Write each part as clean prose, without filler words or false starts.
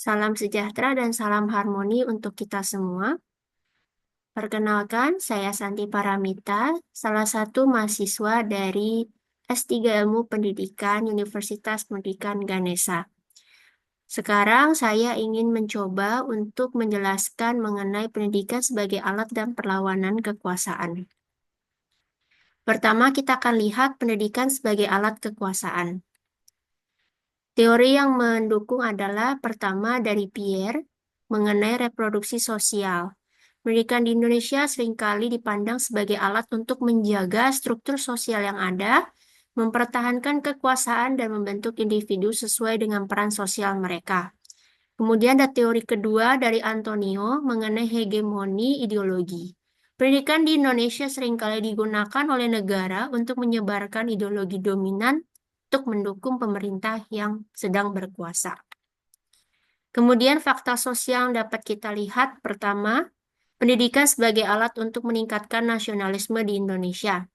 Salam sejahtera dan salam harmoni untuk kita semua. Perkenalkan, saya Santi Paramita, salah satu mahasiswa dari S3 Ilmu Pendidikan Universitas Pendidikan Ganesha. Sekarang saya ingin mencoba untuk menjelaskan mengenai pendidikan sebagai alat dan perlawanan kekuasaan. Pertama, kita akan lihat pendidikan sebagai alat kekuasaan. Teori yang mendukung adalah pertama dari Pierre mengenai reproduksi sosial. Pendidikan di Indonesia seringkali dipandang sebagai alat untuk menjaga struktur sosial yang ada, mempertahankan kekuasaan, dan membentuk individu sesuai dengan peran sosial mereka. Kemudian ada teori kedua dari Antonio mengenai hegemoni ideologi. Pendidikan di Indonesia seringkali digunakan oleh negara untuk menyebarkan ideologi dominan untuk mendukung pemerintah yang sedang berkuasa. Kemudian fakta sosial yang dapat kita lihat, pertama, pendidikan sebagai alat untuk meningkatkan nasionalisme di Indonesia.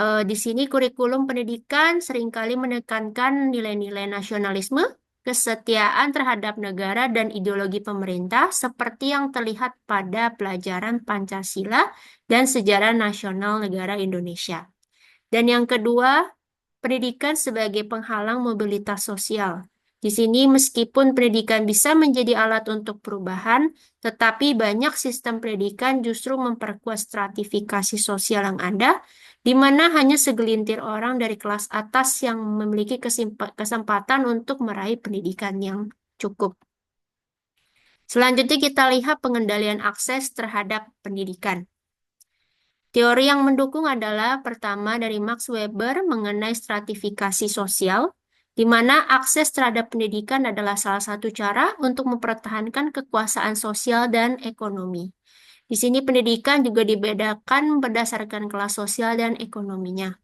Di sini kurikulum pendidikan seringkali menekankan nilai-nilai nasionalisme, kesetiaan terhadap negara dan ideologi pemerintah seperti yang terlihat pada pelajaran Pancasila dan sejarah nasional negara Indonesia. Dan yang kedua, pendidikan sebagai penghalang mobilitas sosial. Di sini meskipun pendidikan bisa menjadi alat untuk perubahan, tetapi banyak sistem pendidikan justru memperkuat stratifikasi sosial yang ada, di mana hanya segelintir orang dari kelas atas yang memiliki kesempatan untuk meraih pendidikan yang cukup. Selanjutnya kita lihat pengendalian akses terhadap pendidikan. Teori yang mendukung adalah pertama dari Max Weber mengenai stratifikasi sosial, di mana akses terhadap pendidikan adalah salah satu cara untuk mempertahankan kekuasaan sosial dan ekonomi. Di sini pendidikan juga dibedakan berdasarkan kelas sosial dan ekonominya.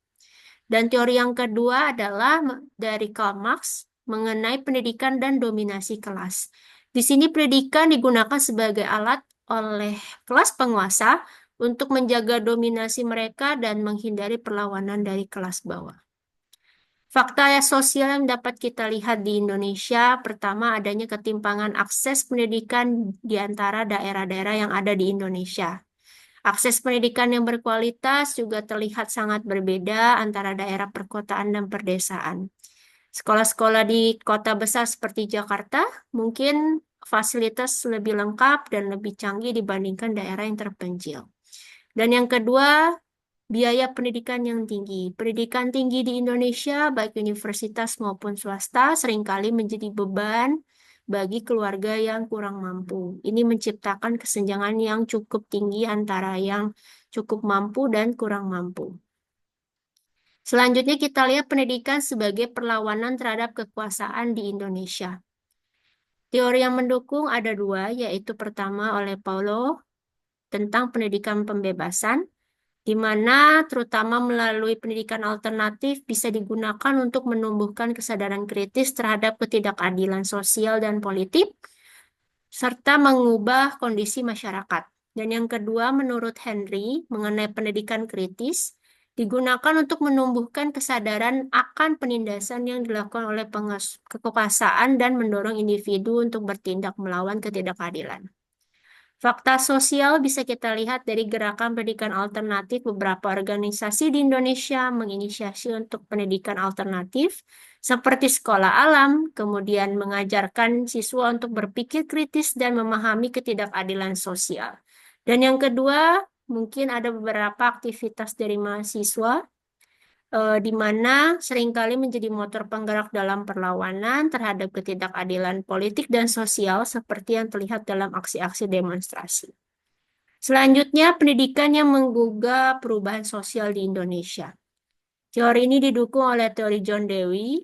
Dan teori yang kedua adalah dari Karl Marx mengenai pendidikan dan dominasi kelas. Di sini pendidikan digunakan sebagai alat oleh kelas penguasa untuk menjaga dominasi mereka dan menghindari perlawanan dari kelas bawah. Fakta sosial yang dapat kita lihat di Indonesia, pertama adanya ketimpangan akses pendidikan di antara daerah-daerah yang ada di Indonesia. Akses pendidikan yang berkualitas juga terlihat sangat berbeda antara daerah perkotaan dan perdesaan. Sekolah-sekolah di kota besar seperti Jakarta mungkin fasilitas lebih lengkap dan lebih canggih dibandingkan daerah yang terpencil. Dan yang kedua, biaya pendidikan yang tinggi. Pendidikan tinggi di Indonesia, baik universitas maupun swasta, seringkali menjadi beban bagi keluarga yang kurang mampu. Ini menciptakan kesenjangan yang cukup tinggi antara yang cukup mampu dan kurang mampu. Selanjutnya kita lihat pendidikan sebagai perlawanan terhadap kekuasaan di Indonesia. Teori yang mendukung ada dua, yaitu pertama oleh Paulo tentang pendidikan pembebasan, di mana terutama melalui pendidikan alternatif bisa digunakan untuk menumbuhkan kesadaran kritis terhadap ketidakadilan sosial dan politik, serta mengubah kondisi masyarakat. Dan yang kedua, menurut Henry, mengenai pendidikan kritis, digunakan untuk menumbuhkan kesadaran akan penindasan yang dilakukan oleh kekuasaan dan mendorong individu untuk bertindak melawan ketidakadilan. Fakta sosial bisa kita lihat dari gerakan pendidikan alternatif. Beberapa organisasi di Indonesia menginisiasi untuk pendidikan alternatif seperti sekolah alam, kemudian mengajarkan siswa untuk berpikir kritis dan memahami ketidakadilan sosial. Dan yang kedua, mungkin ada beberapa aktivitas dari mahasiswa di mana seringkali menjadi motor penggerak dalam perlawanan terhadap ketidakadilan politik dan sosial seperti yang terlihat dalam aksi-aksi demonstrasi. Selanjutnya, pendidikan yang menggugah perubahan sosial di Indonesia. Teori ini didukung oleh teori John Dewey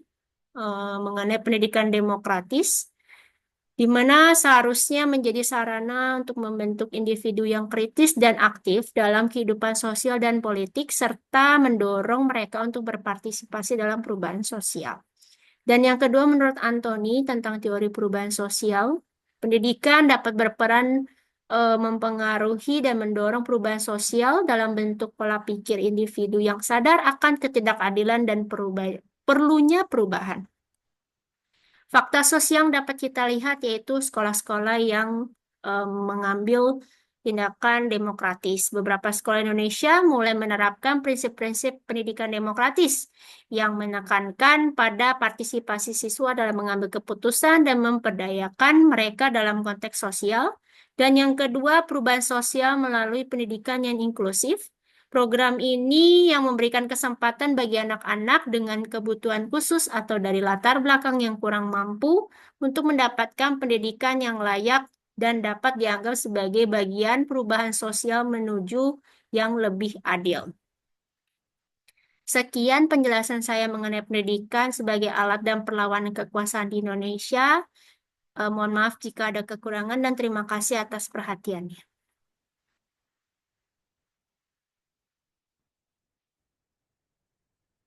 mengenai pendidikan demokratis, di mana seharusnya menjadi sarana untuk membentuk individu yang kritis dan aktif dalam kehidupan sosial dan politik, serta mendorong mereka untuk berpartisipasi dalam perubahan sosial. Dan yang kedua, menurut Anthony tentang teori perubahan sosial, pendidikan dapat berperan mempengaruhi dan mendorong perubahan sosial dalam bentuk pola pikir individu yang sadar akan ketidakadilan dan perlunya perubahan. Fakta sosial yang dapat kita lihat yaitu sekolah-sekolah yang mengambil tindakan demokratis. Beberapa sekolah Indonesia mulai menerapkan prinsip-prinsip pendidikan demokratis yang menekankan pada partisipasi siswa dalam mengambil keputusan dan memperdayakan mereka dalam konteks sosial. Dan yang kedua, perubahan sosial melalui pendidikan yang inklusif. Program ini yang memberikan kesempatan bagi anak-anak dengan kebutuhan khusus atau dari latar belakang yang kurang mampu untuk mendapatkan pendidikan yang layak dan dapat dianggap sebagai bagian perubahan sosial menuju yang lebih adil. Sekian penjelasan saya mengenai pendidikan sebagai alat dan perlawanan kekuasaan di Indonesia. Mohon maaf jika ada kekurangan dan terima kasih atas perhatiannya.